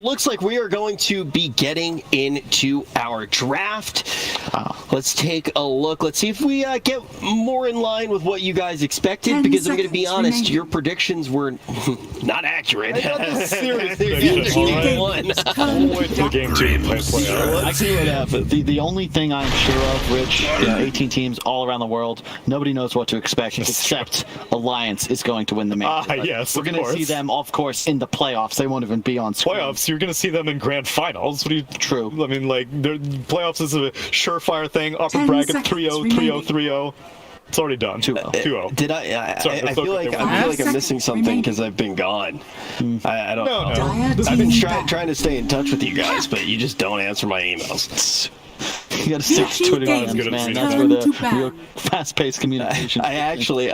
Looks like we are going to be getting into our draft. Let's take a look. Let's see if we get more in line with what you guys expected, because I'm going to be honest, your predictions were not accurate. Seriously, wait till GAME2 play out. Let's see what happens. The only thing I'm sure of, Rich, 18 teams all around the world, nobody knows what to expect except Alliance is going to win the major. Yes, we're going to see them, of course, in the playoffs. They won't even be on screen. Playoffs, you're going to see them in grand finals. What are you? True. I mean, like, playoffs is a surefire thing. Upper bracket 3-0, 3-0, 3-0. It's already done. 2-0. Did I feel like I'm missing something because I've been gone. I don't know. I've been trying to stay in touch with you guys, but you just don't answer my emails. You got to stick to Twitter DMs, man. That's where your fast-paced communication. I actually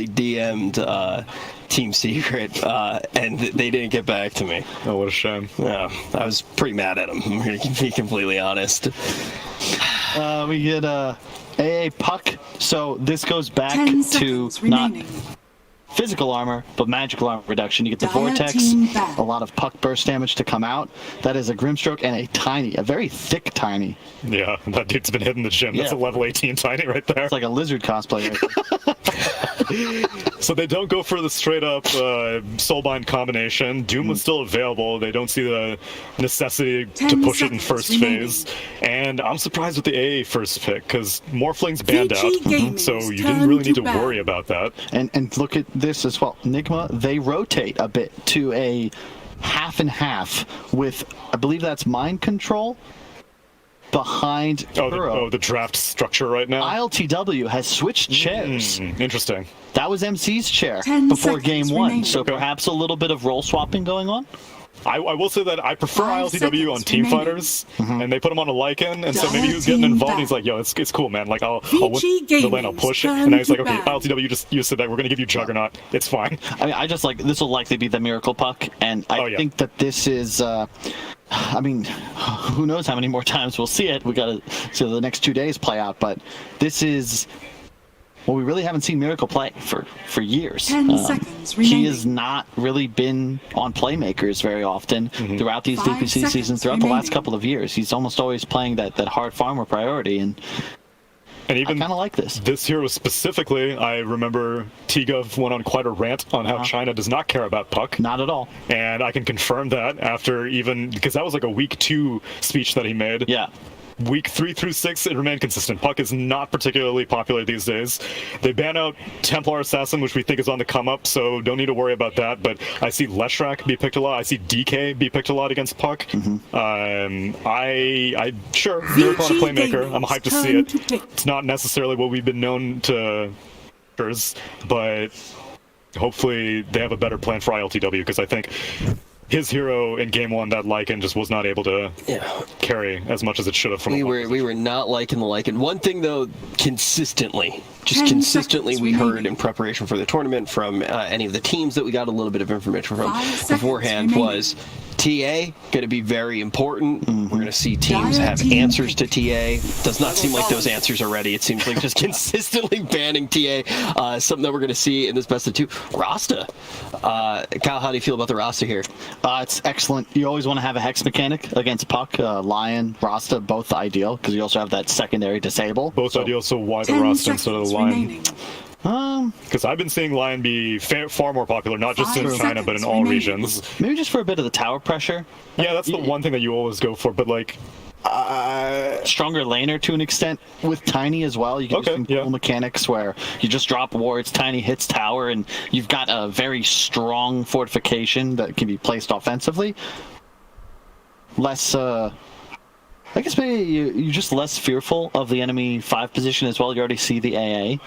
DM'd Team Secret, and they didn't get back to me. Oh, what a shame. Yeah, I was pretty mad at them. I'm going to be completely honest. We get AA Puck. So this goes back to not physical armor, but magical armor reduction. You get the Vortex, a lot of Puck burst damage to come out. That is a Grimstroke and a very thick Tiny. Yeah, that dude's been hitting the gym. That's a level 18 Tiny right there. It's like a lizard cosplayer. So they don't go for the straight-up Soulbind combination. Doom was still available. They don't see the necessity to push it in first phase. And I'm surprised with the AA first pick, because Morphling's banned out, so you didn't really need to worry about that. And look at this as well. Nigma, they rotate a bit to a half and half with, I believe that's mind control behind the draft structure right now. ILTW has switched chairs. Interesting. That was MC's chair before game 1, so perhaps a little bit of role swapping going on. I will say that I prefer ILTW on team fighters, and they put him on a Lycan, and so maybe he was getting involved. And he's like, "Yo, it's cool, man. Like, I'll win the lane, I'll push it." And now he's like, "Okay, ILTW, you said that. We're gonna give you Juggernaut. It's fine." I mean, I just like this will likely be the Miracle Puck, and I think that this is. I mean, who knows how many more times we'll see it? We got to see the next 2 days play out, but this is. Well, we really haven't seen Miracle play for years. 10 seconds remaining. He has not really been on playmakers very often throughout these DPC seasons, throughout the last couple of years. He's almost always playing that hard farmer priority, and even I kind of like this. This hero specifically, I remember T-Gov went on quite a rant on how China does not care about Puck. Not at all. And I can confirm that after because that was like a week 2 speech that he made. Yeah. Week 3 through 6, it remained consistent. Puck is not particularly popular these days. They ban out Templar Assassin, which we think is on the come up, so don't need to worry about that. But I see Leshrac be picked a lot. I see DK be picked a lot against Puck. Sure, Miracle on a playmaker. I'm hyped to see it. It's not necessarily what we've been known to, but hopefully they have a better plan for ILTW, because I think his hero in game 1, that Lycan, just was not able to carry as much as it should have. We were not liking the Lycan. One thing though, consistently we heard in preparation for the tournament from any of the teams that we got a little bit of information from beforehand was TA going to be very important. We're going to see teams have answers to TA. Does not seem like those answers are ready. It seems like just consistently banning TA. Something that we're going to see in this best of 2. Rasta. Kyle, how do you feel about the Rasta here? It's excellent. You always want to have a hex mechanic against Puck. Lion, Rasta, both ideal, because you also have that secondary disable. Both ideal, so why the Rasta instead of the Lion? Because I've been seeing Lion be far more popular, not just in China, but in all regions. Maybe just for a bit of the tower pressure. Yeah, that's the one thing that you always go for, but like... stronger laner to an extent with Tiny as well. You can do some cool mechanics where you just drop wards, Tiny hits tower, and you've got a very strong fortification that can be placed offensively. Less, I guess maybe you're just less fearful of the enemy 5 position as well. You already see the AA.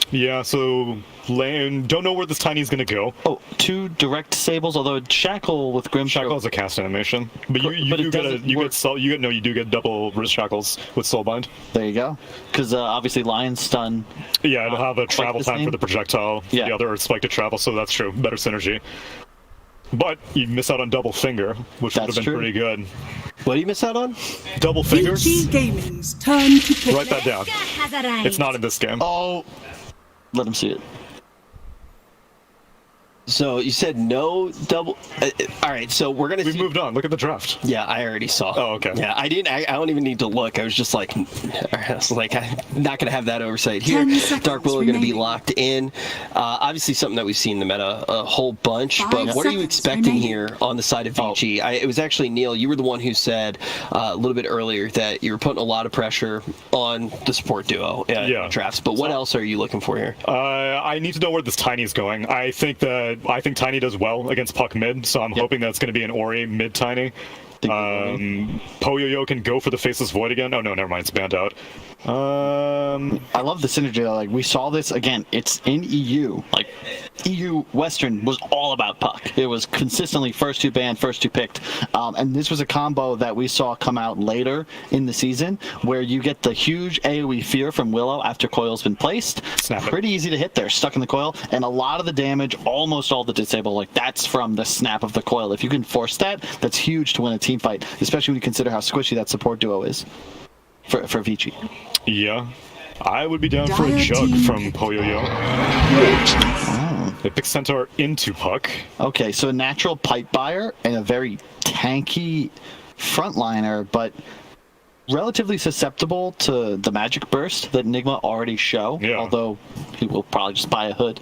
Yeah, so don't know where this Tiny is going to go. 2 direct disables, although Shackle with Grim Shackle is a cast animation, but you do get double wrist shackles with Soulbind. There you go. Because obviously Lion Stun. Yeah, it'll have a travel time for the projectile. Yeah. The other spike to travel, so that's true. Better synergy. But you miss out on double finger, which would have been pretty good. What do you miss out on? Double fingers. Vici Gaming's turn to pick. Write that down. It's not in this game. Oh. Let him see it. So you said no double. All right, so we're gonna. We moved on. Look at the draft. Yeah, I already saw. Oh, okay. Yeah, I didn't. I don't even need to look. I was just like, I'm not gonna have that oversight here. Dark Willow going to be locked in. Obviously, something that we've seen in the meta a whole bunch. But what are you expecting here on the side of Vici? It was actually Neil. You were the one who said a little bit earlier that you were putting a lot of pressure on the support duo in drafts. But what else are you looking for here? I need to know where this Tiny is going. I think Tiny does well against Puck mid, so I'm hoping that's going to be an Ori mid Tiny. Poyoyo can go for the Faceless Void again. Oh no, never mind, it's banned out. I love the synergy. Like, we saw this again. It's in EU. Like, EU Western was all about Puck. It was consistently first two banned, first two picked. And this was a combo that we saw come out later in the season, where you get the huge AoE fear from Willow after coil's been placed. Pretty easy to hit there, stuck in the coil, and a lot of the damage, almost all the disable, like, that's from the snap of the coil. If you can force that, that's huge to win a team fight, especially when you consider how squishy that support duo is for Vici. Yeah, I would be down for a jug from Poyoyo. They pick Centaur into Puck. Okay, so a natural pipe buyer and a very tanky frontliner, but relatively susceptible to the magic burst that Nigma already show, although he will probably just buy a hood.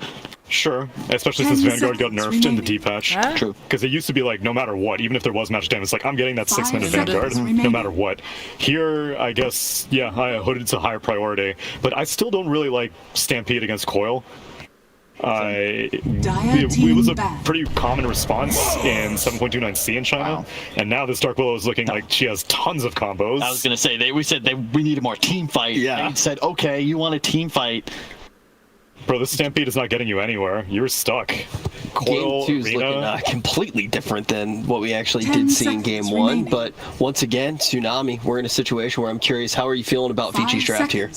Sure, especially since Vanguard got nerfed in the D-patch. True. Because it used to be like, no matter what, even if there was magic damage, it's like, I'm getting that 6-minute Vanguard, no matter what. Here, I guess, Hooded's a higher priority, but I still don't really like Stampede against Coil. It was a pretty common response in 7.29C in China, and now this Dark Willow is looking like she has tons of combos. I was going to say, we said we need a more team fight. Yeah. They said, okay, you want a team fight. Bro, this Stampede is not getting you anywhere. You're stuck. Coil, Game 2 is Arena. looking completely different than what we actually did see in Game 1. But once again, Tsunami, we're in a situation where I'm curious, how are you feeling about Vici's draft here?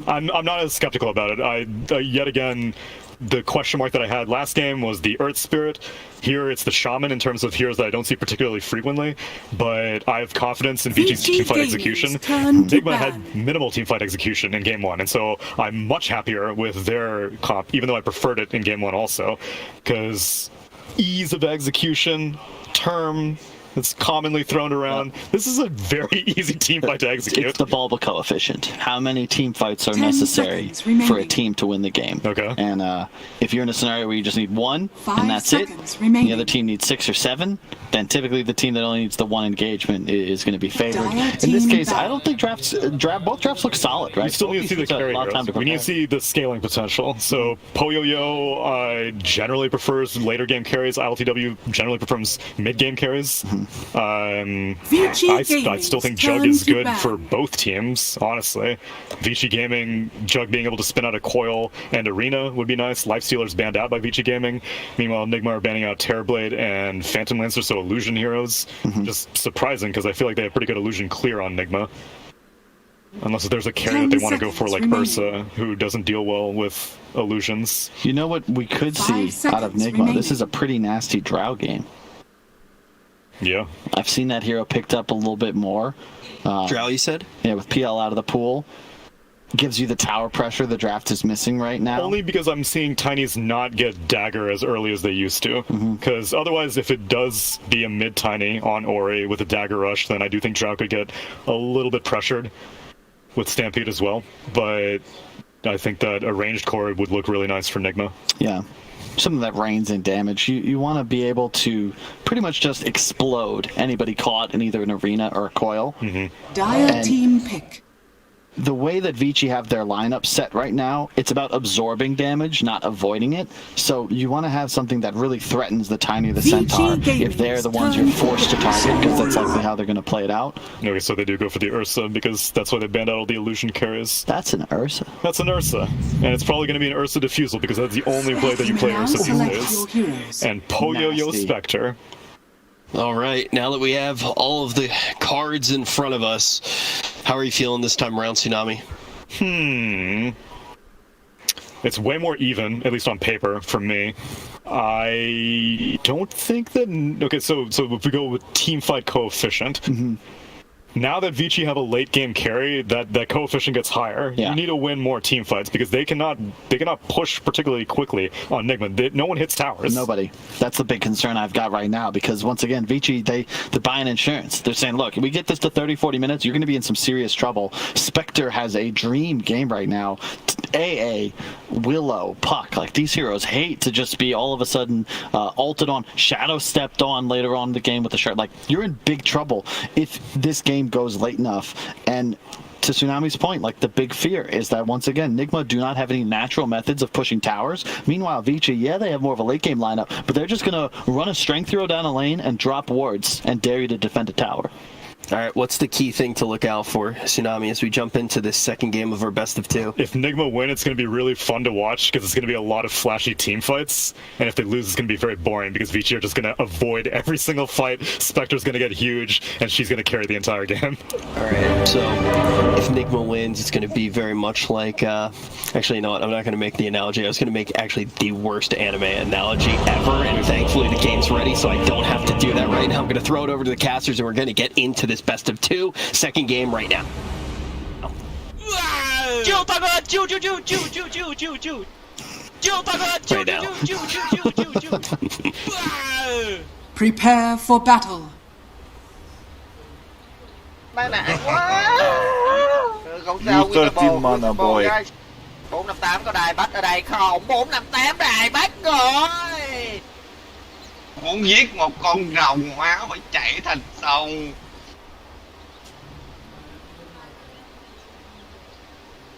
I'm not as skeptical about it. Yet again, the question mark that I had last game was the Earth Spirit. Here it's the Shaman in terms of heroes that I don't see particularly frequently, but I have confidence in Vici's teamfight execution. Nigma had minimal teamfight execution in Game 1, and so I'm much happier with their comp, even though I preferred it in Game 1 also, because ease of execution, term, it's commonly thrown around. This is a very easy team fight to execute. It's the Bulba coefficient. How many team fights are necessary for a team to win the game? Okay. And if you're in a scenario where you just need one, and that's it, the other team needs 6 or 7, then typically the team that only needs the one engagement is going to be favored. In this case, I don't think both drafts look solid, right? We still need to see the carry heroes. We need to see the scaling potential. So Poyoyo generally prefers later game carries. ILTW generally prefers mid-game carries. I still think Jug is good for both teams, honestly. Vici Gaming, Jug being able to spin out a Coil and Arena would be nice. Lifestealer's banned out by Vici Gaming. Meanwhile, Nigma are banning out Terrorblade and Phantom Lancer, so Illusion heroes. Just surprising, because I feel like they have pretty good Illusion clear on Nigma. Unless there's a carry that they want to go for, like Ursa, who doesn't deal well with illusions. You know what we could see out of Nigma? This is a pretty nasty Drow game. Yeah. I've seen that hero picked up a little bit more. Drow, you said? Yeah, with PL out of the pool. Gives you the tower pressure the draft is missing right now. Only because I'm seeing Tinies not get Dagger as early as they used to. Because otherwise, if it does be a mid-Tiny on Ori with a Dagger Rush, then I do think Drow could get a little bit pressured with Stampede as well. But I think that a ranged core would look really nice for Nigma. Yeah. Something that rains in damage. You want to be able to pretty much just explode anybody caught in either an arena or a coil. Dire team pick. The way that Vici have their lineup set right now, it's about absorbing damage, not avoiding it. So you want to have something that really threatens the Tiny or the Centaur if they're the ones you're forced to target, because that's likely how they're going to play it out. Okay, so they do go for the Ursa, because that's why they banned out all the illusion carries. That's an Ursa. That's an Ursa. And it's probably going to be an Ursa Diffusal, because that's the only play that you play Ursa these days. And Poyoyo Spectre. All right, now that we have all of the cards in front of us, how are you feeling this time around, Tsunami? It's way more even, at least on paper, for me. I don't think that... Okay, so if we go with team fight coefficient, now that Vici have a late game carry, that coefficient gets higher. Yeah. You need to win more team fights because they cannot push particularly quickly on Nigma. No one hits towers. Nobody. That's the big concern I've got right now because once again, Vici, they're buying insurance. They're saying, look, if we get this to 30, 40 minutes, you're going to be in some serious trouble. Spectre has a dream game right now. AA, Willow, Puck, like these heroes hate to just be all of a sudden ulted on, shadow stepped on later on in the game with the shard. Like, you're in big trouble if this game goes late enough. And to Tsunami's point, like, the big fear is that once again, Nigma do not have any natural methods of pushing towers. Meanwhile, Vici, yeah, they have more of a late game lineup, but they're just going to run a strength hero down a lane and drop wards and dare you to defend a tower. All right, what's the key thing to look out for, Tsunami, as we jump into this second game of our best of two? If Nigma win, it's going to be really fun to watch because it's going to be a lot of flashy team fights. And if they lose, it's going to be very boring because Vici are just going to avoid every single fight. Spectre's going to get huge, and she's going to carry the entire game. All right, so if Nigma wins, it's going to be very much like... actually, you know what? I'm not going to make the analogy. I was going to make actually the worst anime analogy ever, and thankfully the game's ready, so I don't have to do that right now. I'm going to throw it over to the casters, and we're going to get into this best of two, second game right now. Right now. Prepare for battle. Không sao, Winnable boy. 458 có đài bắt ở đây không? 458 đài bắt rồi. Muốn giết một con rồng máu phải chạy thành sông.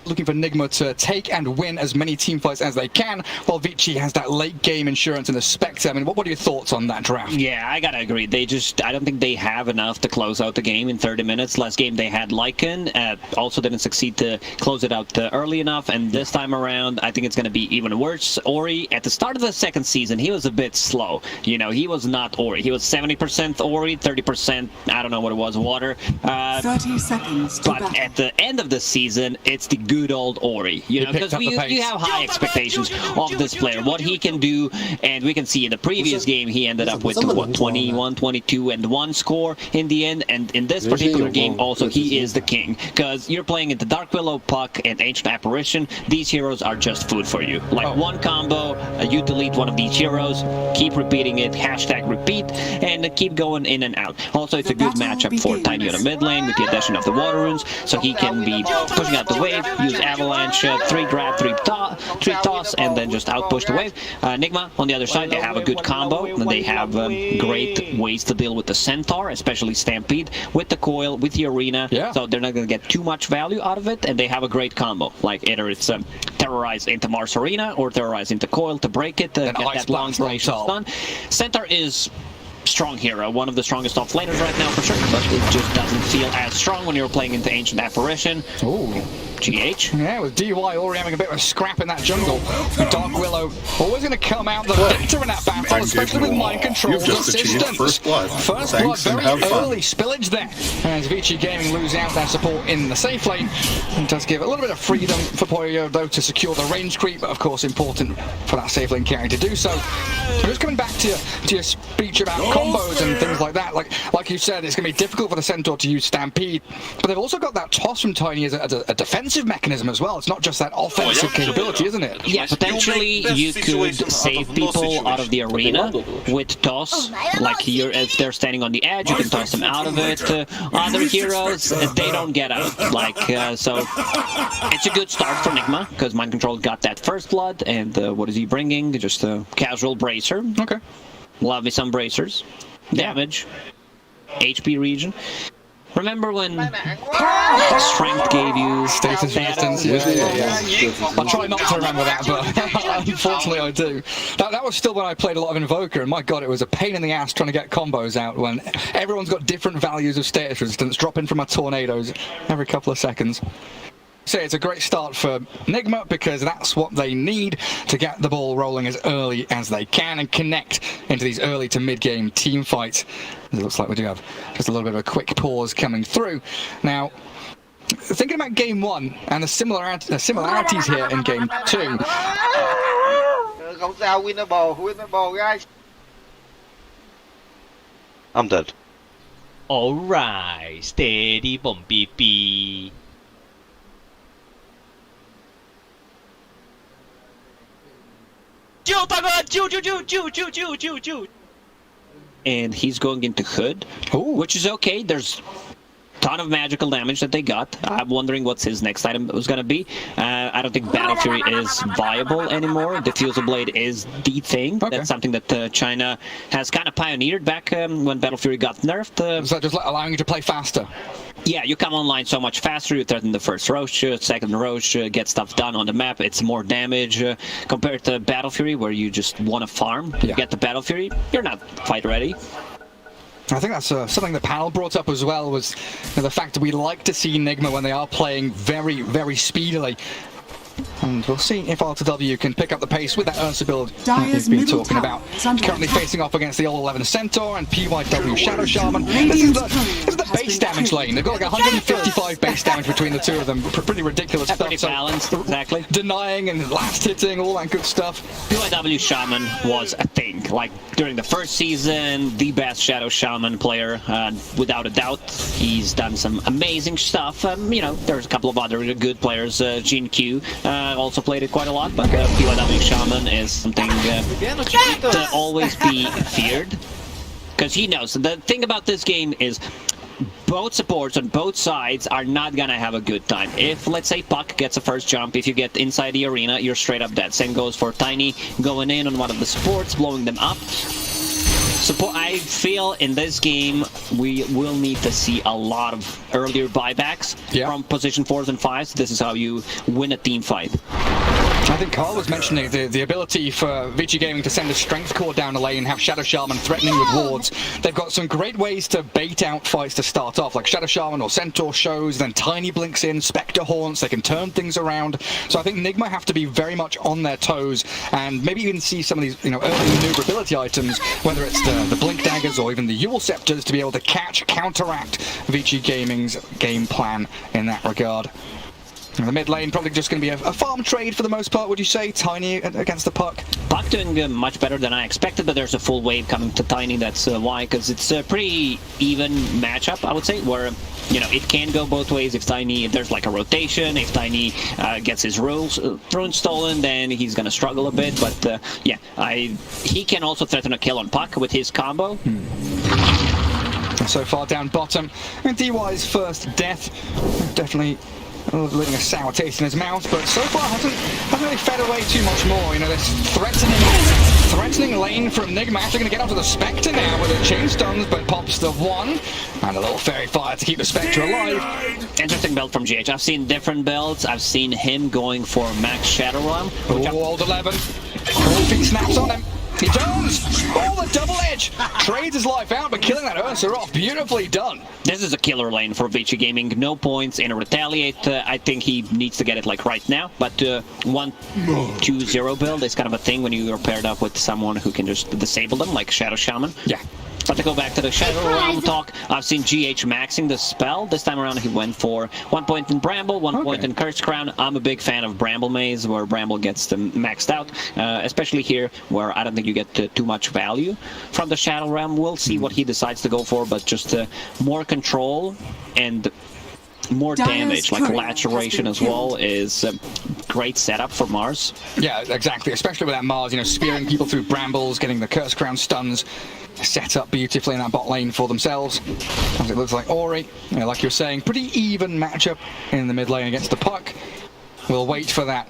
Looking for Nigma to take and win as many team fights as they can, while Vici has that late game insurance and the Spectre. I mean, what are your thoughts on that draft? Yeah, I gotta agree. I don't think they have enough to close out the game in 30 minutes. Last game they had Lycan, also didn't succeed to close it out early enough, and this time around, I think it's gonna be even worse. Ori, at the start of the second season, he was a bit slow. You know, he was not Ori. He was 70% Ori, 30%, I don't know what it was, water. 30 seconds to But battle. at the end of the season, it's the good old Ori, you know, because you have high expectations of this player, what he can do, and we can see in the previous game he ended up with what, 21, 22, and 1 score in the end, and in this particular game also he is the king, because you're playing into Dark Willow, Puck, and Ancient Apparition. These heroes are just food for you. Like one combo, you delete one of these heroes, keep repeating it, hashtag repeat, and keep going in and out. Also, it's a good matchup for Tiny on the mid lane with the addition of the water runes, so he can be pushing out the wave, use Avalanche, 3 grab, 3 toss, and then just outpush the wave. Nigma, on the other side, they have a good combo. They have great ways to deal with the Centaur, especially Stampede, with the coil, with the arena. Yeah. So they're not going to get too much value out of it, and they have a great combo. Like either it's terrorize into Mars Arena or terrorize into coil to break it, get that long duration stun. Centaur is strong hero, one of the strongest off laners right now for sure, but it just doesn't feel as strong when you're playing into Ancient Apparition. Ooh. GH. Yeah, with DY already having a bit of a scrap in that jungle. Dark Willow always going to come out the victor in that battle, especially with mind control assistance. First blood. First blood, very early spillage there. As Vici Gaming lose out their support in the safe lane. It does give a little bit of freedom for Poyo, though, to secure the range creep, but of course important for that safe lane carry to do so. So just coming back to your speech about combos and things like that, like you said, it's going to be difficult for the Centaur to use Stampede, but they've also got that toss from Tiny as a defensive mechanism as well. It's not just that offensive capability, isn't it? Yeah, potentially you could save people out of the arena with toss. Like here, if they're standing on the edge, you can toss them out of it. Other heroes, they don't get out. Like, so it's a good start for Nigma, because Mind Control got that first blood, and what is he bringing? Just a casual bracer. Okay. Love me some bracers. Damage. HP region. Remember when strength gave you status resistance? Yeah. I'll try not to remember that, but unfortunately I do. That was still when I played a lot of Invoker, and my god, it was a pain in the ass trying to get combos out when everyone's got different values of status resistance, dropping from my tornadoes every couple of seconds. So it's a great start for Nigma, because that's what they need to get the ball rolling as early as they can and connect into these early to mid-game team fights. It looks like we do have just a little bit of a quick pause coming through. Now, thinking about Game 1 and the similarities here in Game 2. Không sao, Winnable, guys. I'm dead. Alright, steady bom BB. And he's going into Hood, which is okay. There's ton of magical damage that they got. I'm wondering what's his next item was going to be. I don't think Battle Fury is viable anymore. Diffusal Blade is the thing. Okay. That's something that China has kind of pioneered back when Battle Fury got nerfed. So just allowing you to play faster? Yeah, you come online so much faster. You threaten the first Roche, second Roche, get stuff done on the map. It's more damage compared to Battle Fury, where you just want to farm. You get the Battle Fury, you're not fight ready. I think that's something the panel brought up as well, was the fact that we like to see Nigma when they are playing very, very speedily. And we'll see if R2W can pick up the pace with that Ursa build that he's been talking about. Currently facing off against the All 11 Centaur and PYW Shadow Shaman. This is the base damage lane. They've got like 155 base damage between the two of them. Pretty ridiculous stuff. Pretty balanced, exactly. Denying and last hitting, all that good stuff. PYW Shaman was a thing. Like during the first season, the best Shadow Shaman player, without a doubt. He's done some amazing stuff. You know, there's a couple of other good players. Gene Q also played it quite a lot, but PYW Shaman is something to always be feared. Because he knows. The thing about this game is both supports on both sides are not gonna have a good time. If, let's say, Puck gets a first jump, if you get inside the arena, you're straight up dead. Same goes for Tiny going in on one of the supports, blowing them up. I feel in this game we will need to see a lot of earlier buybacks from position 4s and 5s. This is how you win a team fight. I think Carl was mentioning the ability for Vici Gaming to send a strength core down the lane and have Shadow Shaman threatening with wards. They've got some great ways to bait out fights to start off, like Shadow Shaman or Centaur shows, then Tiny blinks in, Spectre haunts, they can turn things around. So I think Nigma have to be very much on their toes and maybe even see some of these early maneuverability items, whether it's the Blink Daggers or even the Yule Scepters, to be able to counteract Vici Gaming's game plan in that regard. And the mid lane probably just going to be a farm trade for the most part, would you say? Tiny against the Puck? Puck doing much better than I expected, but there's a full wave coming to Tiny. That's why, because it's a pretty even matchup, I would say, where it can go both ways. If there's like a rotation, if Tiny gets his runes stolen, then he's going to struggle a bit. But he can also threaten a kill on Puck with his combo. So far down bottom, and DY's first death, definitely leaving a sour taste in his mouth, but so far hasn't really fed away too much more. This threatening lane from Nigma. Actually going to get onto the Spectre now with a chain stuns, but pops the one and a little fairy fire to keep the Spectre alive. Interesting build from GH. I've seen different builds. I've seen him going for max Shadow Realm. Old 11. Cold feet snaps on him. He turns! Oh, the double edge! Trades his life out, but killing that Ursa off. Beautifully done. This is a killer lane for Vici Gaming. No points in a retaliate. I think he needs to get it like right now. But 1-2-0 build is kind of a thing when you are paired up with someone who can just disable them, like Shadow Shaman. Yeah. But to go back to the Shadow Realm talk, I've seen GH maxing the spell. This time around he went for 1 point in Bramble, 1 point in Curse Crown. I'm a big fan of Bramble Maze, where Bramble gets them maxed out, especially here, where I don't think you get too much value from the Shadow Realm. We'll see what he decides to go for, but just more control and more damage, like laceration as well, is a great setup for Mars. Yeah, exactly, especially with that Mars, spearing people through brambles, getting the Curse Crown stuns set up beautifully in that bot lane for themselves. As it looks like Ori, like you're saying, pretty even matchup in the mid lane against the Puck. We'll wait for that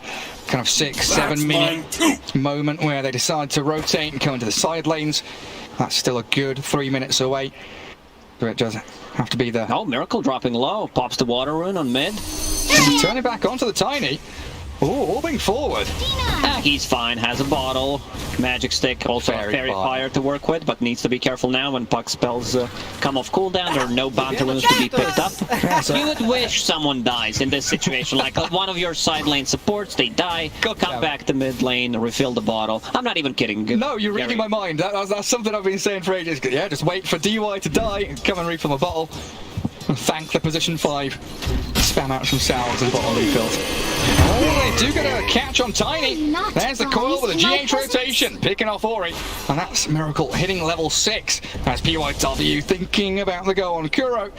kind of 6-7 minute moment where they decide to rotate and come into the side lanes. That's still a good 3 minutes away. So it does have to be the... Oh, Miracle dropping low. Pops the water rune on mid. Turning back onto the Tiny. Oh, orbing forward. He's fine, has a bottle. Magic Stick, also a Fairy Fire to work with, but needs to be careful now when Puck spells come off cooldown. There are no bounty runes to be picked up. You would wish someone dies in this situation, like one of your side lane supports, they die, come back to mid lane, refill the bottle. I'm not even kidding. No, you're reading my mind. That's something I've been saying for ages. Yeah, just wait for DY to die and come and refill the bottle. Thank the position 5. Spam out some salves and bottom refills. Oh, they do get a catch on Tiny. There's the coil with a GH rotation, picking off Ori. And that's Miracle hitting level 6. That's PYW thinking about the go on Kuro.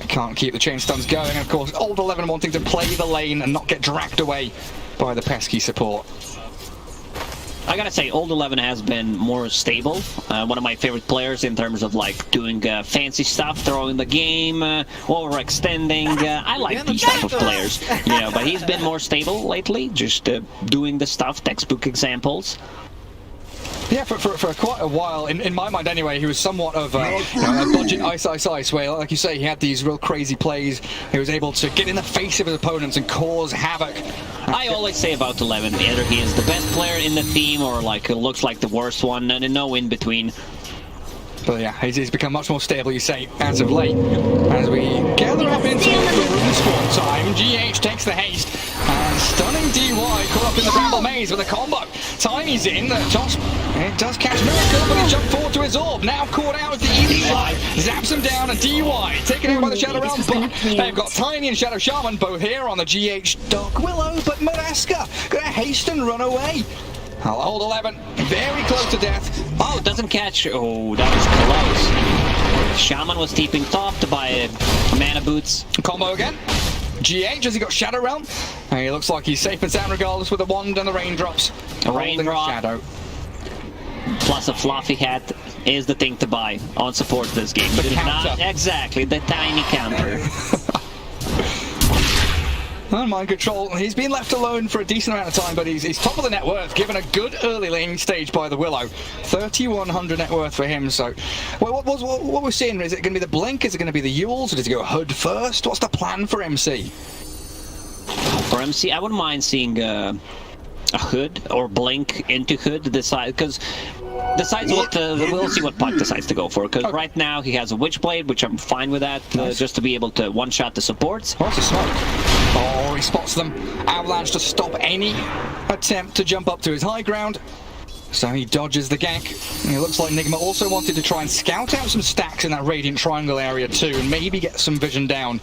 Can't keep the chain stuns going. And of course, Old 11 wanting to play the lane and not get dragged away by the pesky support. I gotta say, Old 11 has been more stable. One of my favorite players in terms of like doing fancy stuff, throwing the game, overextending. I like these type of players, you know. But he's been more stable lately, just doing the stuff. Textbook examples. Yeah, for quite a while, in my mind anyway, he was somewhat of a budget ice, where, like you say, he had these real crazy plays. He was able to get in the face of his opponents and cause havoc. I always say about 11, either he is the best player in the team or like looks like the worst one, and no in between. But yeah, he's become much more stable, you say, as of late. As we gather up into the room squad time, GH takes the haste, and stunning DY caught up in the Bramble Maze with a combo. Tiny's in, the toss, it does catch Miracle, but he jumped forward to his orb, now caught out with the easy slide, zaps him down, and DY taken out by the Shadow Realm, but they've got Tiny and Shadow Shaman both here on the GH Dark Willow, but Moraska gonna haste and run away. Old 11, very close to death. Oh, doesn't catch. Oh, that was close. Shaman was keeping topped by mana boots. Combo again. GH, has he got Shadow Realm? And he looks like he's safe and sound regardless with the wand and the raindrops. A raindrop. Shadow. Plus a fluffy hat is the thing to buy on support this game. The counter. Not exactly, the tiny counter. And mind control, he's been left alone for a decent amount of time, but he's top of the net worth, given a good early lane stage by the Willow. 3,100 net worth for him, so... Well, what we're seeing, is it going to be the Blink, is it going to be the Yules, or does he go Hood first? What's the plan for MC? For MC, I wouldn't mind seeing a Hood or Blink into Hood, decide, because... Decides what we'll see what Puck decides to go for, because right now he has a Witchblade, which I'm fine with that, just to be able to one-shot the supports. Oh, that's a smoke. Oh, he spots them. Avalanche to stop any attempt to jump up to his high ground. So he dodges the gank. And it looks like Nigma also wanted to try and scout out some stacks in that Radiant Triangle area too, and maybe get some vision down.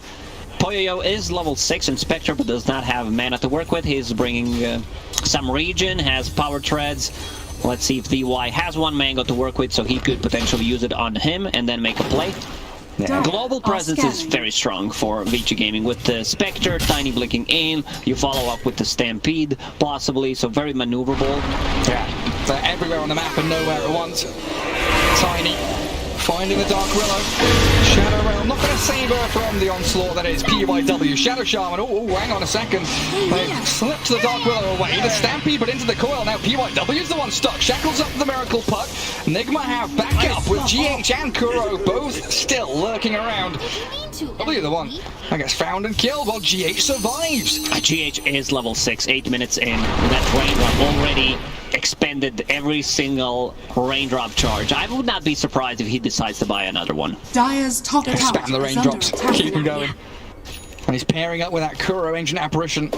Poyoyo is level 6 in Spectre, but does not have mana to work with. He's bringing some regen, has power treads. Let's see if DY has one mango to work with, so he could potentially use it on him and then make a play. Yeah. Global presence is very strong for Vici Gaming with the Spectre, Tiny blinking in, you follow up with the Stampede possibly, so very maneuverable. Yeah, they're everywhere on the map and nowhere at once. Tiny finding the Dark Willow. Shadow Realm not going to save her from the onslaught that is PYW. Shadow Shaman, oh, hang on a second. They slipped the Dark Willow away. The Stampede, but into the coil. Now PYW is the one stuck. Shackles up the Miracle Puck. Nigma have back up with GH and Kuro both still lurking around. W the one that gets found and killed while GH survives. GH is level 6, 8 minutes in. That raindrop already expended every single raindrop charge. I would not be surprised if he decides to buy another one. Dire's top tower spam the raindrops, keep him going. And he's pairing up with that Kuro Ancient Apparition.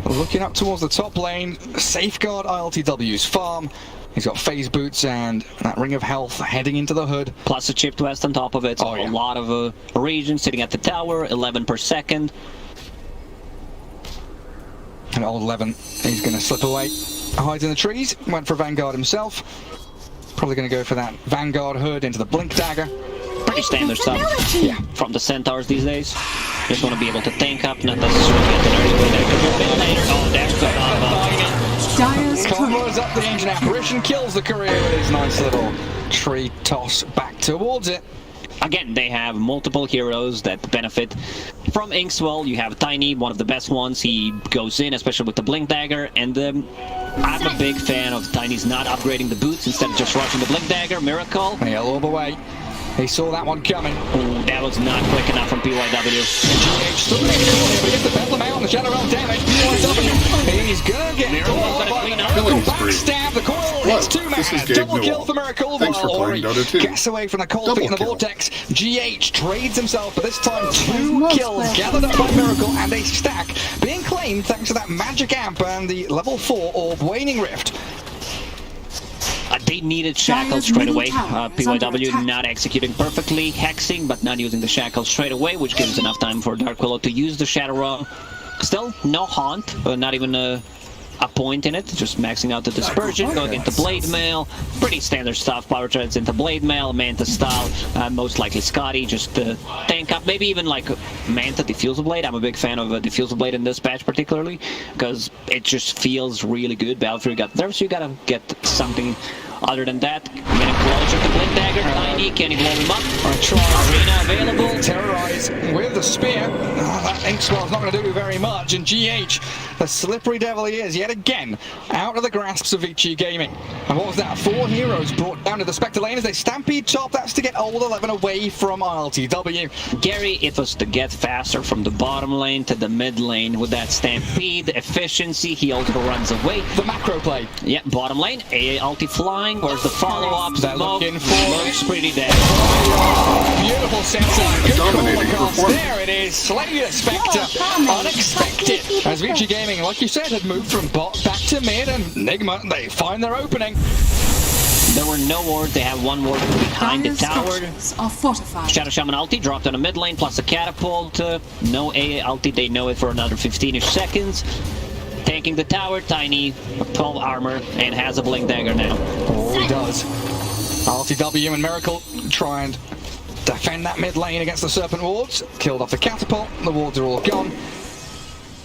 Looking up towards the top lane, safeguard ILTW's farm. He's got phase boots and that ring of health heading into the Hood. Plus a chipped west on top of it. So a lot of region sitting at the tower, 11 per second. And Old 11, he's going to slip away. Hides in the trees, went for Vanguard himself. Probably going to go for that Vanguard Hood into the Blink Dagger. Pretty standard stuff from the Centaurs these days. Just want to be able to tank up, not necessarily get the early there. Could be a bit later. Oh, there's combos up the Ancient Apparition, kills the Courier with his nice little tree toss back towards it. Again, they have multiple heroes that benefit from Inkswell. You have Tiny, one of the best ones. He goes in, especially with the Blink Dagger. And I'm a big fan of Tiny's not upgrading the boots instead of just rushing the Blink Dagger. Miracle. He'll all the way. He saw that one coming. Ooh, that was not quick enough from PYW. GH still in the corner, but gets the Bedlam out on the Shadow Realm damage. PYW, he's gonna get caught by Miracle. Backstab, the coil hits 2 mana. Double kill for Miracle, while Ori gets away from the cold feet in the vortex. GH trades himself, but this time 2 kills gathered up by Miracle, and a stack being claimed thanks to that magic amp and the level 4 Orb Waning Rift. A They needed shackles straight away. PYW not executing perfectly, hexing, but not using the shackles straight away, which gives enough time for Dark Willow to use the Shadow Realm. Still, no haunt, not even a point in it, just maxing out the dispersion, going into blade mail, pretty standard stuff, power treads into blade mail, Manta style, most likely Scotty, just tank up, maybe even like Manta diffusal blade. I'm a big fan of a diffusal blade in this patch particularly, because it just feels really good. Battlefield got there, so you gotta get something other than that. Getting closer to Blink Dagger, Tiny, can he blow him up? Arena available. Terrorize with the spear. That Inkswell's not going to do very much, and GH, the slippery devil he is, yet again, out of the grasps of Vici Gaming. And what was that? 4 heroes brought down to the Spectre lane as they stampede top. That's to get Old 11 away from ILTW. Gary, it was to get faster from the bottom lane to the mid lane with that stampede, efficiency, he also runs away. The macro play. Yeah, bottom lane, AA ulti flying. Where's the follow-up? They're looking for looks pretty dead. Beautiful sensor. Good call across. There it is. Slay the Spectre. Unexpected. As Vici Gaming, like you said, had moved from bot back to mid, and Nigma, they find their opening. There were no wards. They have 1 ward behind the tower. Are fortified. Shadow Shaman ulti dropped on the mid lane, plus a catapult. No AA ulti. They know it for another 15-ish seconds. Tanking the tower, Tiny, 12 armor, and has a Blink Dagger now. Oh, he does. RTW and Miracle try and defend that mid lane against the Serpent wards. Killed off the catapult, the wards are all gone.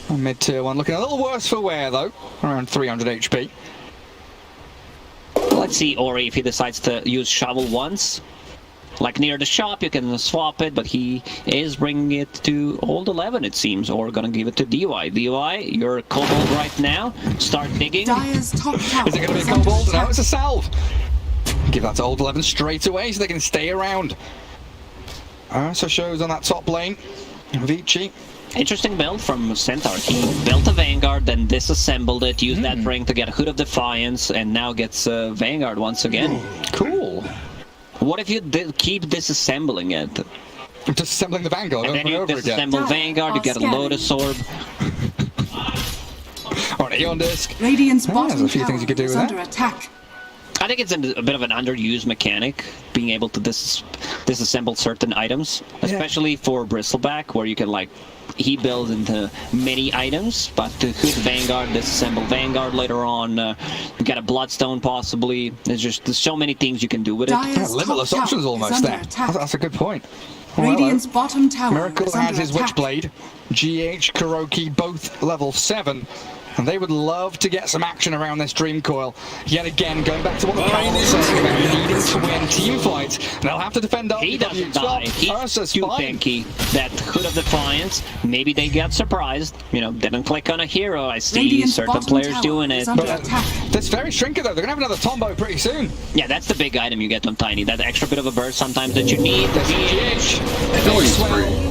And mid tier 1 looking a little worse for wear though, around 300 HP. Let's see Ori if he decides to use shovel once. Like near the shop, you can swap it, but he is bringing it to Old 11, it seems, or gonna give it to DY. DY, you're Kobold right now. Start digging. Dire's top tower is it gonna be a Kobold? No, it's a salve. Give that to Old 11 straight away so they can stay around. So shows on that top lane. Vici. Interesting build from Centaur. He built a Vanguard, then disassembled it, used that ring to get a Hood of Defiance, and now gets Vanguard once again. Cool. What if you keep disassembling it? Disassembling the Vanguard and then you disassemble Vanguard, you get a Lotus Orb. Or an Aeon Disc. Radiant's bottom there's a few things you could do with under that. attack. I think it's a bit of an underused mechanic, being able to disassemble certain items, especially for Bristleback, where you can like he builds into many items, but to Hood Vanguard, disassemble Vanguard later on, you get a Bloodstone possibly. There's so many things you can do with it. Limitless options almost there. That's a good point. Radiant's bottom tower. Miracle has his Witchblade. GH, Kuroki, both level 7. And they would love to get some action around this Dream Coil. Yet again, going back to what the panel was saying about needing to win team fights. And they'll have to defend up. He doesn't die. He's too tanky. That Hood of Defiance, maybe they got surprised. You know, didn't click on a hero. I see Radiant's certain players doing it. But that's very shrinker though. They're going to have another Tombow pretty soon. Yeah, that's the big item you get on Tiny. That extra bit of a burst sometimes that you need.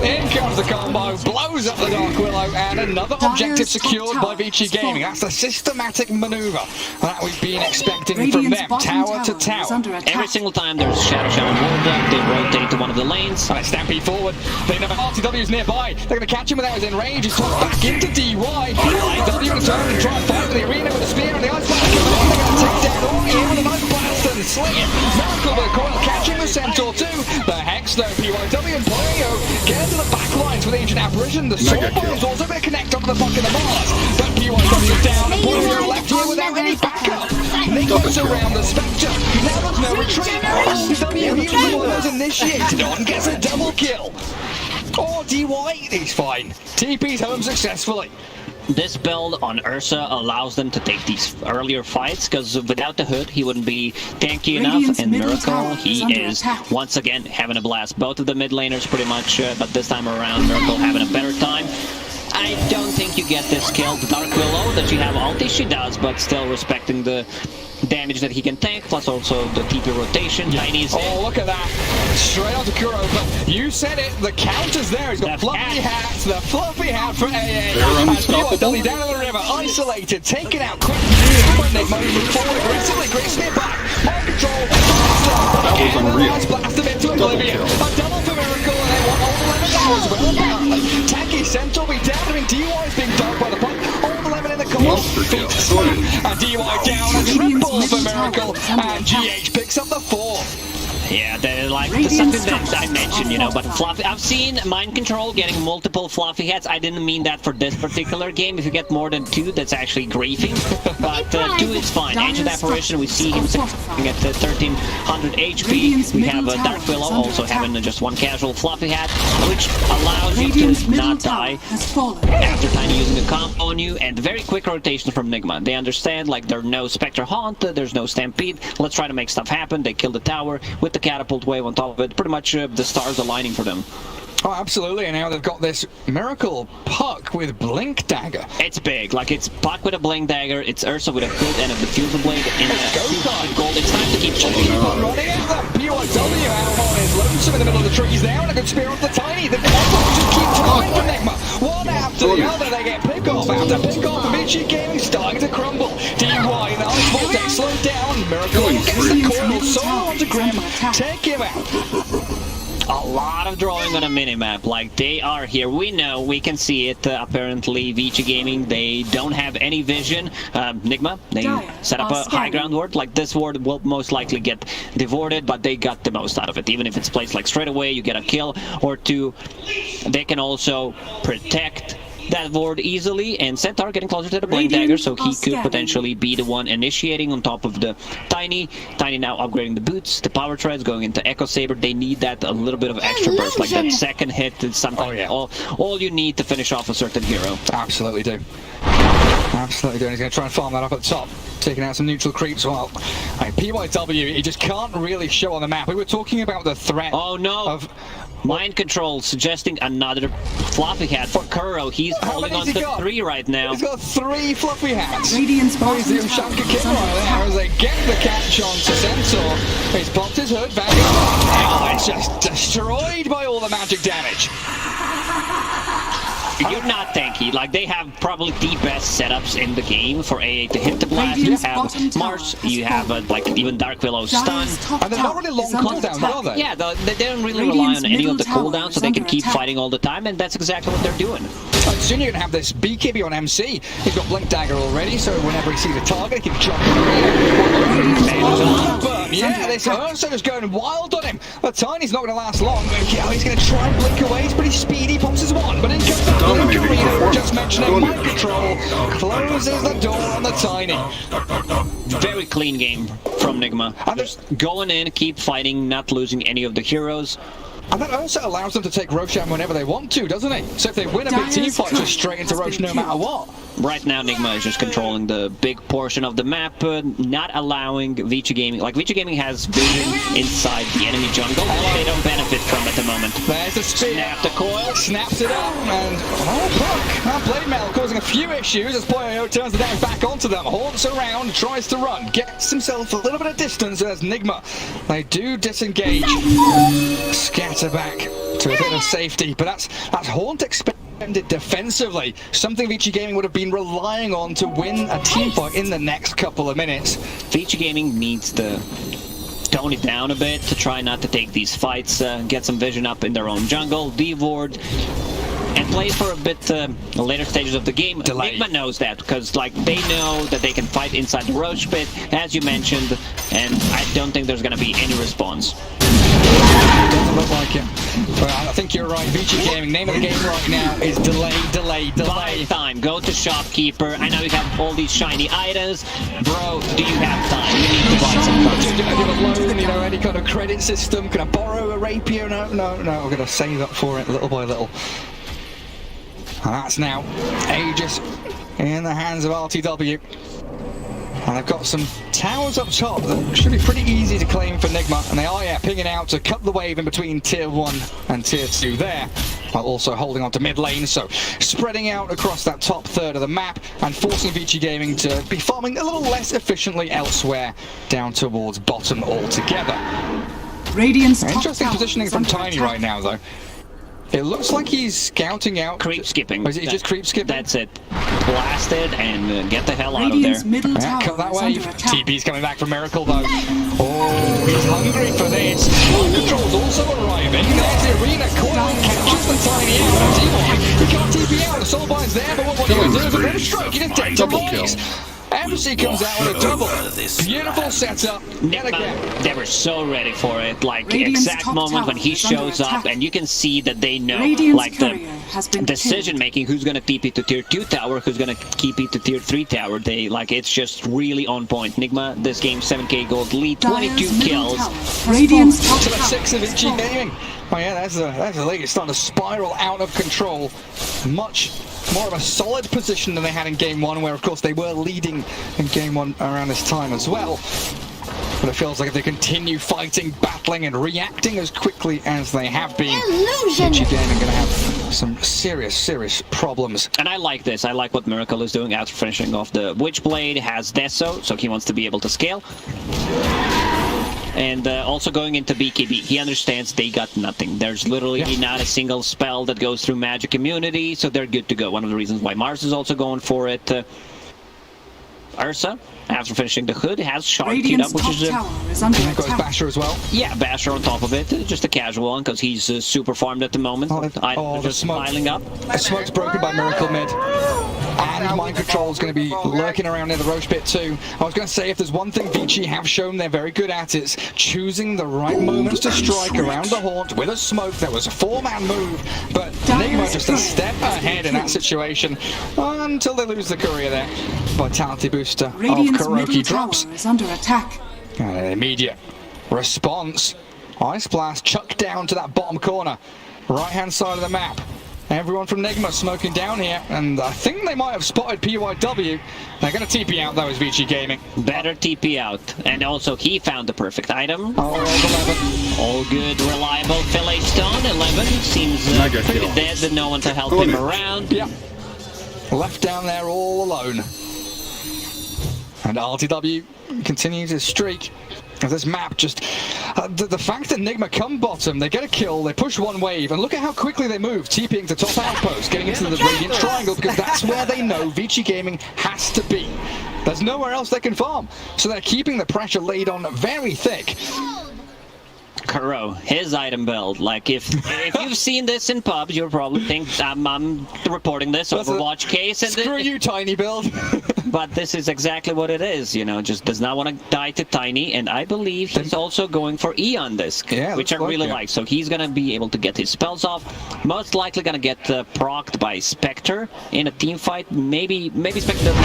In comes the combo, blows up the Dark Willow, and another objective secured by Vici Gaming. That's the systematic maneuver that we've been expecting from them, tower to tower. Every single time there's Shadow Shaman ward up, they rotate to one of the lanes. And they stampede forward. They know RTW's nearby. They're going to catch him without his in range. He's tossed back into DY. RTW going to turn and try and fight in the arena with a spear and the ice blast. They're going to take down Ori with an ice blast and sling it. Miracle with a coil, catching the Centaur too. The Hex though, PYW and Boyo get into the back lines with the Ancient Apparition. The Sword Bomb's also going to connect onto the fuck of the Mars. But PYW down and Boyo left here without any backup. Nicholas around the Spectre. Now there's no retreat. RTW, he was initiated on, gets a double kill. Oh, DY, he's fine. TP's home successfully. This build on Ursa allows them to take these earlier fights, because without the Hood, he wouldn't be tanky enough, and Miracle, he is once again having a blast. Both of the mid laners pretty much, but this time around, Miracle having a better time. I don't think you get this kill. The Dark Willow, does she have ulti? She does, but still respecting the damage that he can tank, plus also the TP rotation. Tiny's in. Oh, look at that. Straight onto Kuro, but you said it, the counter's there. He's got the fluffy hat for AA. And PYW down to the river, isolated, taken out quick. Nigma moving forward aggressively, great snip back. Mind control, that was unreal. Blast him into oblivion. A double for Miracle, and they want all 11 now as well, apparently. Tacky Centaur be down, I mean, DY is being dug by the puck. All 11 in the corner. monster kill. And DY down a triple for Miracle, and GH picks up the 4th. Yeah, they're like something that I mentioned, you know, but Fluffy, I've seen Mind Control getting multiple Fluffy heads. I didn't mean that for this particular game. If you get more than 2, that's actually griefing, but 2 is fine. Ancient Apparition, we see him sitting at 1300 HP. We have Dark Willow also having just 1 casual Fluffy hat, which allows you to not die after Tiny using a combo on you, and very quick rotation from Nigma. They understand, like, there's no Spectre Haunt, there's no Stampede, let's try to make stuff happen. They kill the tower with the catapult wave on top of it. Pretty much the stars aligning for them. Oh, absolutely, and now they've got this Miracle Puck with Blink Dagger. It's big, like it's Puck with a Blink Dagger, it's Ursa with a hood and a Diffusal Blade in gold. It's time to keep checking. Running at them, PYW out on his lonesome in the middle of the trees now, and a good spear off the Tiny. The just keep trying for Nigma. One after the other, they get pick off after pick off. Vici Gaming starting to crumble. DY, the Ice Vortex slowed down. Miracle gets the coil, solo onto Grim, take him out. A lot of drawing on a minimap, like they are here. We know, we can see it. Apparently, Vici Gaming, they don't have any vision. Nigma, they set up a high ground ward. Like this ward will most likely get devorted, but they got the most out of it. Even if it's placed like straight away, you get a kill or 2. They can also protect that ward easily, and Centaur getting closer to the Blink Dagger, so he could potentially be the one initiating on top of the Tiny. Tiny now upgrading the boots, the power treads, going into Echo Saber. They need that a little bit of extra burst, like that second hit is something all you need to finish off a certain hero. Absolutely do. Absolutely do. And he's going to try and farm that up at the top, taking out some neutral creeps. Well, PYW, he just can't really show on the map. We were talking about the threat of Mind Control suggesting another Fluffy hat for Kuro. He's holding on to 3 right now. He's got 3 Fluffy hats. Radiant's he's the Ushanka King right there as they get the catch on to Centaur. He's popped his hood back. Oh, it's just destroyed by all the magic damage. You're not tanky. Like, they have probably the best setups in the game for AA to hit the blast. You have Mars, you have like even Dark Willow stun. And they're not really long cooldowns, are they? Yeah, they don't really rely on any of the cooldowns, so they can keep fighting all the time, and that's exactly what they're doing. Soon you're going to have this BKB on MC. He's got Blink Dagger already, so whenever he sees a target, he can jump in. Yeah, this Ursa is going wild on him. The Tiny's not going to last long. He's going to try and blink away. He's pretty speedy. Pops his 1, but in comes that Blink just mentioning Mind Control. Closes the door on the Tiny. Very clean game from Nigma. Just going in, keep fighting, not losing any of the heroes. And that also allows them to take Roshan whenever they want to, doesn't it? So if they win a big team fight, just straight into Roshan no matter what. Right now, Nigma is just controlling the big portion of the map, not allowing Vici Gaming. Like, Vici Gaming has vision inside the enemy jungle. They don't benefit from it at the moment. There's the spear. Snap the coil. Snaps it up, and Puck. Blade Mail causing a few issues as Poyo turns the damage back onto them. Haunts around, tries to run, gets himself a little bit of distance as Nigma. They do disengage. Scatter back to a bit of safety, but that's Haunt expended defensively, something Vici Gaming would have been relying on to win a team fight in the next couple of minutes. Vici Gaming needs to tone it down a bit to try not to take these fights, get some vision up in their own jungle, devoured, and play for a bit later stages of the game. Nigma knows that, because like they know that they can fight inside the Roach Pit, as you mentioned, and I don't think there's going to be any response. Doesn't look like it. Well, I think you're right. Vici Gaming, name of the game right now is delay. Buy time. Go to shopkeeper. I know you have all these shiny items. Bro, do you have time? You need to buy some cards. Can I give a loan, you know, any kind of credit system? Can I borrow a rapier? No. I'm going to save up for it little by little. And that's now Aegis in the hands of RTW. And they've got some towers up top that should be pretty easy to claim for Nigma. And they are, pinging out to cut the wave in between Tier 1 and Tier 2 there. While also holding on to mid lane, so spreading out across that top third of the map and forcing Vici Gaming to be farming a little less efficiently elsewhere down towards bottom altogether. Interesting positioning from Tiny right now, though. It looks like he's scouting out. Creep skipping. Or is it just creep skipping? That's it. Blast it and get the hell out of there. Cut that wave. TP's coming back from Miracle though. Oh, he's hungry for this. Mind Control's also arriving. There's the arena. Coil catches the Tiny out. He can't TP out. The Soulbind's there, but what do you do? There's a stroke. He just double kills. MC comes out with a double. Beautiful setup. Yet again. They were so ready for it. Like, exact moment when he shows up, and you can see that they know, like, the decision-making, who's going to TP to tier 2 tower, who's going to TP to tier 3 tower. They, like, it's just really on point. Nigma, this game, 7k gold lead, 22 kills. Radiant's top To the tower 6 of is Vici fallen. Gaming. Oh yeah, that's a league. It's starting to spiral out of control. Much more of a solid position than they had in Game 1, where of course they were leading in Game 1 around this time as well. But it feels like if they continue fighting, battling, and reacting as quickly as they have been, Vici Gaming going to have some serious problems. And I like this. I like what Miracle is doing after finishing off the Witchblade. Has Deso, so he wants to be able to scale. And also going into BKB, he understands they got nothing. There's literally not a single spell that goes through magic immunity, so they're good to go. One of the reasons why Mars is also going for it. Ursa, after finishing the hood, has Shard queued up, which is and there goes Basher as well. Yeah, Basher on top of it. Just a casual one, because he's super farmed at the moment. The smoke. Piling up. The smoke's broken by Miracle mid. And Mind Control is going to be lurking around near the Roche pit too. I was going to say, if there's one thing Vici have shown they're very good at, it's choosing the right moments to strike around the haunt with a smoke. That was a 4-man move, but Nigma just a step ahead in that situation until they lose the courier there. Vitality booster of Kuroki drops. Is under attack. And an immediate response. Ice Blast chucked down to that bottom corner, right-hand side of the map. Everyone from Nigma smoking down here, and I think they might have spotted PYW. They're going to TP out, though, as Vici Gaming. Better TP out. And also, he found the perfect item. Oh, 11. All good, reliable. Fillet Stone, 11. Seems pretty dead, and no one to help him around. Yeah. Left down there all alone. And RTW continues his streak. This map just... the fact that Nigma come bottom, they get a kill, they push one wave, and look at how quickly they move, TPing to top outpost, getting into the Radiant Triangle, because that's where they know Vici Gaming has to be. There's nowhere else they can farm, so they're keeping the pressure laid on very thick. Kuro, his item build. Like, if you've seen this in pubs, you'll probably think I'm reporting this Overwatch case. And screw you, Tiny build. But this is exactly what it is, you know, just does not want to die to Tiny, and I believe he's also going for E on this, which I really like. So he's going to be able to get his spells off, most likely going to get procced by Spectre in a team fight. Maybe Spectre doesn't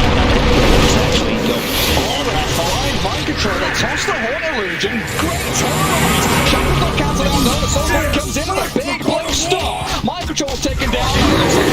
actually go all the left forward. Mind Control, they toss the Horn Illusion, great turnaround. Shackle's not cancelled out though, someone comes in with a big blue star. Mind Control's taken down,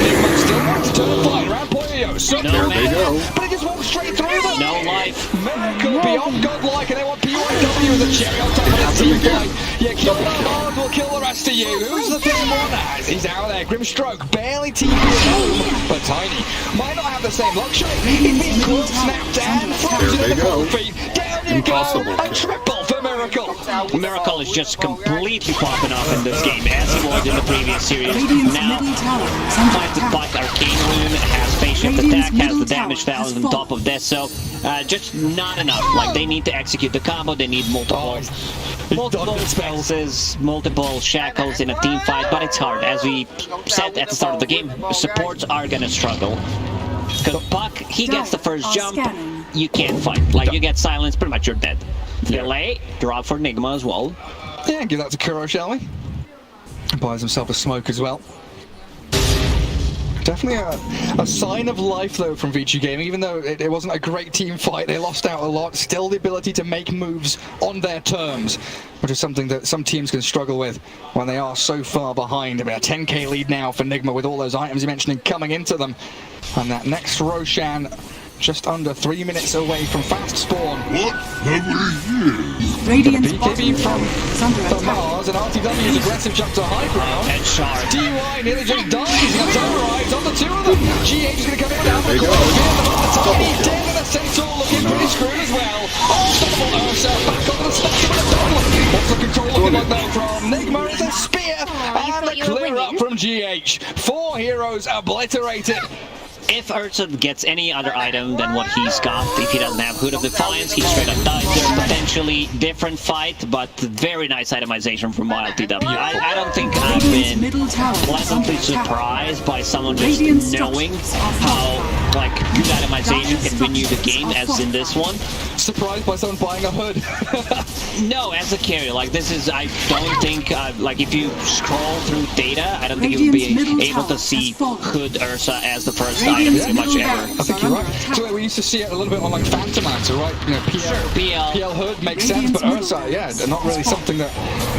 Nigma still wants to turn a fight around Poyo. So there they go. But he just walked straight through them. No life. Miracle beyond godlike, and they want PYW with a cherry on top of his team fight. Yeah, kill them hard, we'll kill the rest of you. Who's the third one? He's out there. Grimstroke barely TP at home, but Tiny might not have the same luxury. He's been close, snapped and frozen in the cold feet. Down you go, a triple for Miracle. Miracle is just completely popping off in this game, as he was in the previous series. Now, finds the butt, Arcane Rune, has Phase Shift Attack, has the damage value on top of this, so just not enough. Like, they need to execute the combo, they need multiple spells, multiple shackles in a team fight, but it's hard. As we said at the start of the game, supports are gonna struggle. Because Puck, he gets the first jump, you can't fight. Like, you get silenced, pretty much you're dead. Delay, drop for Nigma as well. Yeah, give that to Kuro, shall we? Buys himself a smoke as well. Definitely a sign of life, though, from Vici Gaming. Even though it wasn't a great team fight, they lost out a lot. Still the ability to make moves on their terms, which is something that some teams can struggle with when they are so far behind. I mean, a 10k lead now for Nigma with all those items you mentioned coming into them. And that next Roshan just under 3 minutes away from fast spawn. Radiant's BKB from Mars, and RTW's aggressive jump to high ground. And Shard. DY nearly just dies. He's got terrorized on the two of them. GH is going to come in down the corner. Tiny dead, and the Centaur looking pretty screwed as well. Unstoppable Ursa back on the spectrum of the double. What's the control looking like though from Nigma? Is a spear and a clear up from GH. 4 heroes obliterated. If Ursa gets any other item than what he's got, if he doesn't have Hood of Defiance, he straight up dies there. Potentially different fight, but very nice itemization from Wildcard. I don't think I've been pleasantly surprised by someone just knowing how like good itemization can win you the game, as in this one. Surprised by someone buying a hood. No, as a carry, like this is, I don't think, like if you scroll through data, I don't think you would be able to see Hood Ursa as the first item pretty much ever. I think you're right. So we used to see it a little bit on like Phantom Answer, right? You know, PL Hood makes sense, but Ursa, yeah, not really something that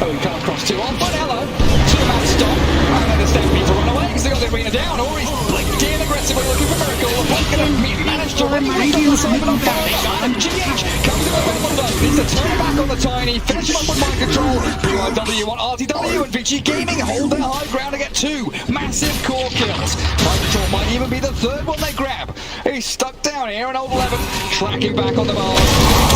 we come across too often. But hello, two-man stop, and then the Stampede to run away because they got the arena down, or he's blinking aggressively looking for Miracle. The Blink gonna manage to really restart the cycle on fire. GH comes in with Belmondo, needs to turn back on the Tiny, finish him up with mind control. BYW on RTW and Vici Gaming hold their high ground to get 2 massive core kills. Mind control might even be the 3rd one they grab. He's stuck down here in old 11, tracking back on the bars.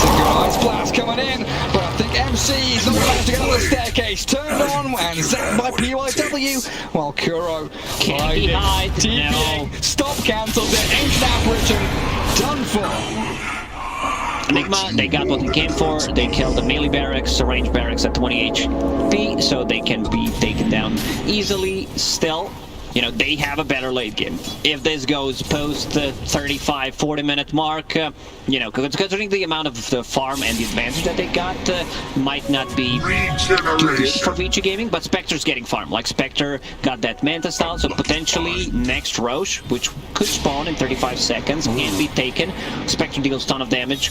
Synchronized blast coming in, but I think MC's not managed to get on the staircase. Turned on and zapped by PYW, while Kuro Can't be hide. TPing, stop cancels it, ancient apparition, done for. Nigma, they got what they came for. They killed the melee barracks, range barracks at 20 HP, so they can be taken down easily still. You know, they have a better late game. If this goes post the 35-40 minute mark, you know, considering the amount of the farm and the advantage that they got, might not be too good for Vici Gaming, but Spectre's getting farm. Like, Spectre got that Manta style, so potentially next Roche, which could spawn in 35 seconds, can be taken. Spectre deals ton of damage.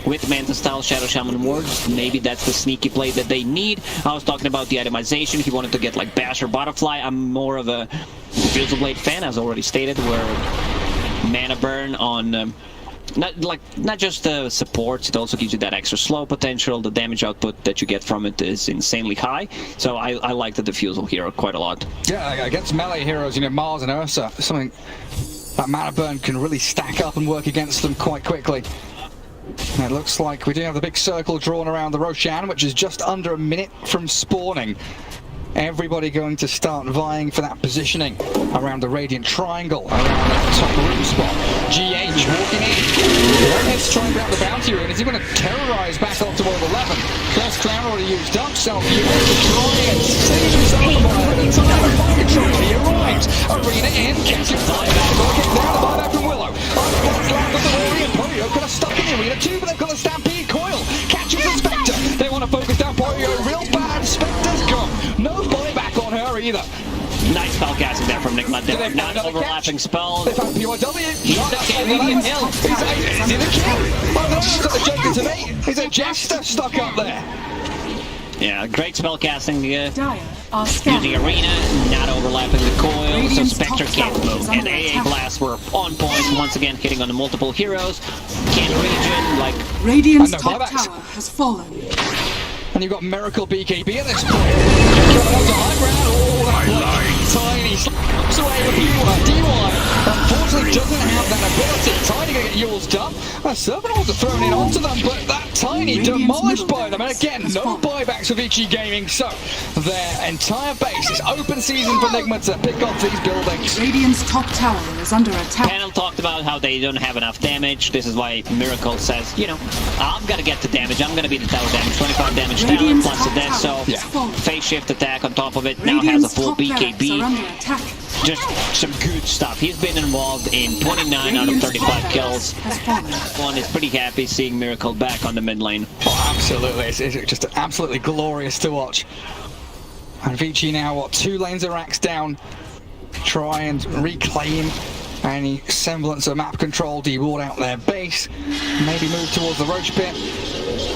With Manta style Shadow Shaman wards, maybe that's the sneaky play that they need. I was talking about the itemization. He wanted to get like Bash or Butterfly. I'm more of a Fusil Blade fan, as already stated, where mana burn on not just the supports, it also gives you that extra slow potential. The damage output that you get from it is insanely high, so I like the Diffusal hero quite a lot. Yeah, against melee heroes, you know, Mars and Ursa, something that mana burn can really stack up and work against them quite quickly. And it looks like we do have the big circle drawn around the Roshan, which is just under a minute from spawning. Everybody going to start vying for that positioning around the Radiant Triangle, around that top room spot. GH walking in. Let's try and grab the bounty rune. Is he going to terrorize back up to World 11? First Crown already used up, self-use to try and save himself by pretty time of mind control. He arrives. Arena in, catching buyback. Looking down the buyback from Willow. Unblocked land of the Warrior. Poyo could have stuck in the arena too, but they've got a Stampede coil. Catching the Spectre. They want to focus down Poyo real bad. Spectre's gone. No buyback on her either. Nice spell casting there from Nigma. They're not overlapping spells. They found PYW. He's stuck in medium hill. Is he the kill? Oh, no, got the Joker to me. He's a Jester stuck up there. Yeah, great spell casting. Dire are Using Arena, not overlapping the coil, so Spectre can't move. And AA Blast were on point, once again hitting on the multiple heroes. Can't regen, like... Radiant's top tower has fallen. And you've got Miracle BKB at this point. Coming up to high ground. Oh, that Tiny slips away with DY. Unfortunately doesn't have that ability. Tiny gonna get Yule's done. Serpent also thrown in onto them, but that Tiny demolished by them. And again, no buybacks for Vici Gaming, so their entire base is open season for Nigma to pick off these buildings. Radiant's top tower is under attack. Panel talked about how they don't have enough damage. This is why Miracle says, you know, I'm gonna get the damage. I'm gonna be the tower damage. 25 damage tower plus the death, so phase shift attack on top of it. Now has a full BKB. Just some good stuff. He's been involved in 29 out of 35 kills. One is pretty happy seeing Miracle back on the mid lane. Oh, absolutely. It's just absolutely glorious to watch. And Vici now, what, 2 lanes of racks down. Try and reclaim any semblance of map control, deward out their base, maybe move towards the Roach Pit.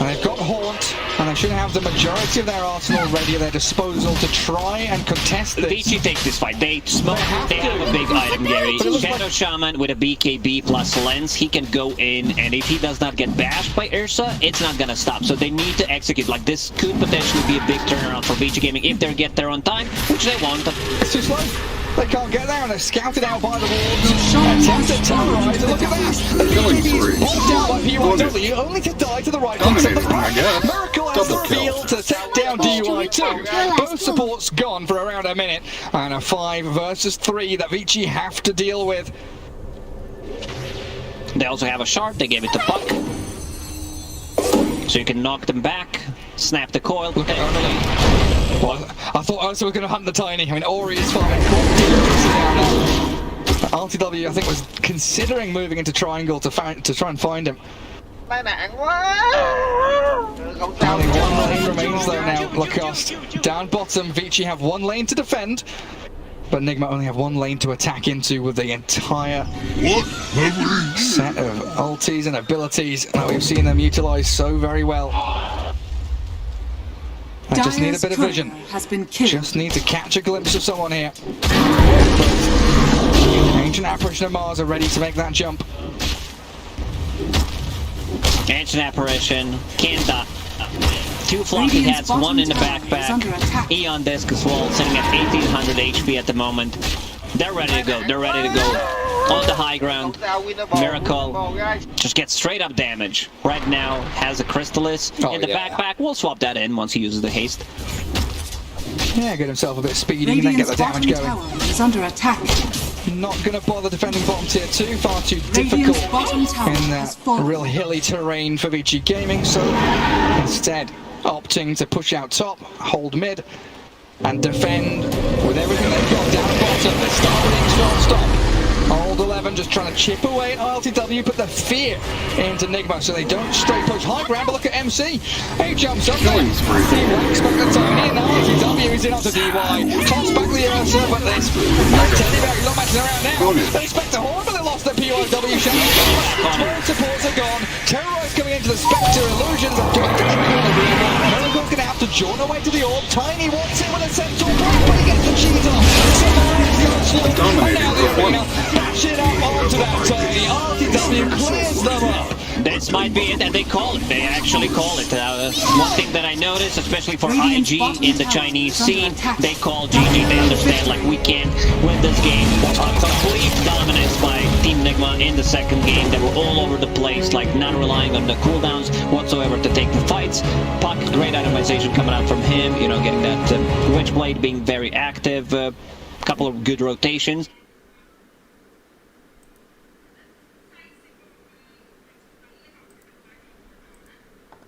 And they've got Haunt, and they should have the majority of their arsenal ready at their disposal to try and contest this. Vici takes this fight. They smoke. They have a big item, Gary. Shadow Shaman with a BKB plus lens, he can go in, and if he does not get bashed by Ursa, it's not gonna stop. So they need to execute. Like, this could potentially be a big turnaround for Vici Gaming if they get there on time, which they won't. It's too slow. They can't get there, and they're scouted out by the wards. Attempt to terrorize, and look at that! The BKB's blocked out by PYW, only to die to the right of the pack. Miracle has the field to take down DY2. Both supports gone for around a minute, and a 5 versus 3 that Vici have to deal with. They also have a shard, they gave it to Puck. So you can knock them back, snap the coil potentially. Well, I thought Ursa was going to hunt the Tiny. I mean, Ori is fighting quite dangerously out now. RTW, I think, was considering moving into triangle to try and find him. Tai nạn quá. Không sao. Only one lane remains though now. Lacoste down bottom. Vici have one lane to defend, but Nigma only have one lane to attack into with the entire set of ultis and abilities that we've seen them utilize so very well. I just need a bit of vision. Just need to catch a glimpse of someone here. Ancient Apparition of Mars are ready to make that jump. Ancient Apparition, Kenta. 2 floppy hats, 1 in the backpack. Eon Disc as well, sitting at 1800 HP at the moment. They're ready to go. They're ready to go on the high ground. Miracle just gets straight up damage. Right now has a Crystallis in the backpack. We'll swap that in once he uses the haste. Yeah, get himself a bit speedy and then get the damage going. Is under attack. Not going to bother defending bottom tier 2, far too difficult in that real hilly terrain for Vici Gaming, so instead opting to push out top, hold mid, and defend with everything they've got down bottom. They're starting strong stop. Old 11 just trying to chip away at RTW, put the fear into Nigma so they don't straight push high ground, but look at MC. He jumps up there. He whacks back the Tiny, and RTW is in onto DY. Toss back the Ursa, but there's Teddy Bear not matching around now. They expect a horn, but they lost their POW shadow. 12 supports are gone. Terrorize coming into the Spectre. Illusions are doing the Miracle's going to have to join away to the orb. Tiny wants it with a Centaur block, but he gets the cheese off. And now the arena. Bash it up onto that Tiny. RTW clears them up. This might be it, and they call it. They actually call it. One thing that I noticed, especially for IG in the Chinese scene, they call GG. They understand, like, we can't win this game. Complete dominance by Team Nigma in the second game. They were all over the place, like, not relying on the cooldowns whatsoever to take the fights. Puck, great itemization coming out from him, you know, getting that Witchblade being very active. Couple of good rotations.